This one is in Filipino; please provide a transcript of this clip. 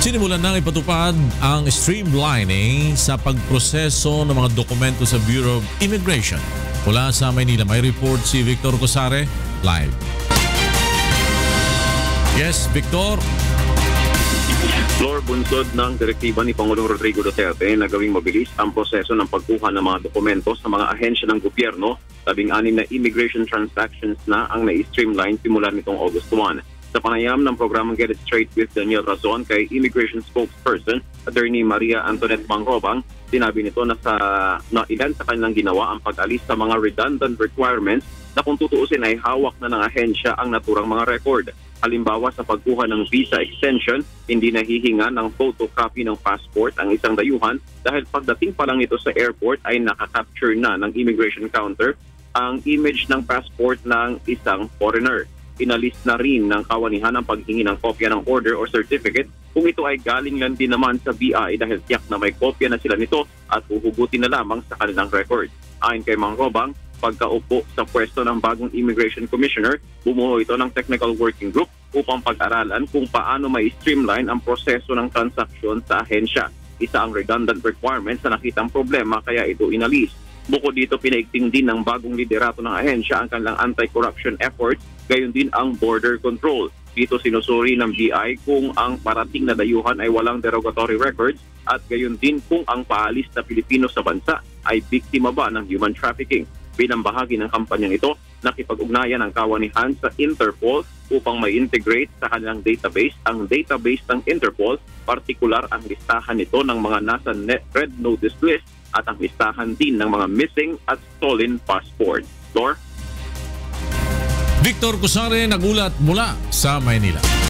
Sinimulan nang ipatupad ang streamlining sa pagproseso ng mga dokumento sa Bureau of Immigration. Mula sa Maynila, may report si Victor Cosare, live. Yes, Victor. Floor, bunsod ng direktiba ni Pangulong Rodrigo Duterte na gawing mabilis ang proseso ng pagkuha ng mga dokumento sa mga ahensya ng gobyerno. 16 na immigration transactions na ang na-streamline simula nitong August 1. Sa panayam ng programang Get It Straight with Daniel Razon kay Immigration Spokesperson Attorney Maria Antoinette Mangrobang, sinabi nito na ilan sa kanilang ginawa ang pag-alis sa mga redundant requirements na kung tutuusin ay hawak na ng ahensya ang naturang mga record. Halimbawa sa pagkuha ng visa extension, hindi nahihinga ng photocopy ng passport ang isang dayuhan dahil pagdating pa lang ito sa airport ay nakakapture na ng immigration counter ang image ng passport ng isang foreigner. Inalis na rin ng kawanihan ang paghingi ng kopya ng order or certificate kung ito ay galing lang din naman sa BI dahil tiyak na may kopya na sila nito at uhugutin na lamang sa kanilang record. Ayon kay Mang Robang, pagkaupo sa pwesto ng bagong Immigration Commissioner, bumuo ito ng technical working group upang pag-aralan kung paano may streamline ang proseso ng transaksyon sa ahensya. Isa ang redundant requirements na nakitang problema kaya ito inalis. Bukod dito, pinaigting din ng bagong liderato ng ahensya ang kanilang anti-corruption efforts, gayon din ang border control. Dito sinusuri ng BI kung ang parating na dayuhan ay walang derogatory records at gayon din kung ang paalis na Pilipino sa bansa ay biktima ba ng human trafficking. Bilang bahagi ng kampanyang ito, nakipag-ugnayan ang kawanihan sa Interpol upang ma-integrate sa kanilang database ang database ng Interpol, partikular ang listahan nito ng mga nasa red notice list at ang listahan din ng mga missing at stolen passport. Lord? Victor Cosare nagulat mula sa Maynila.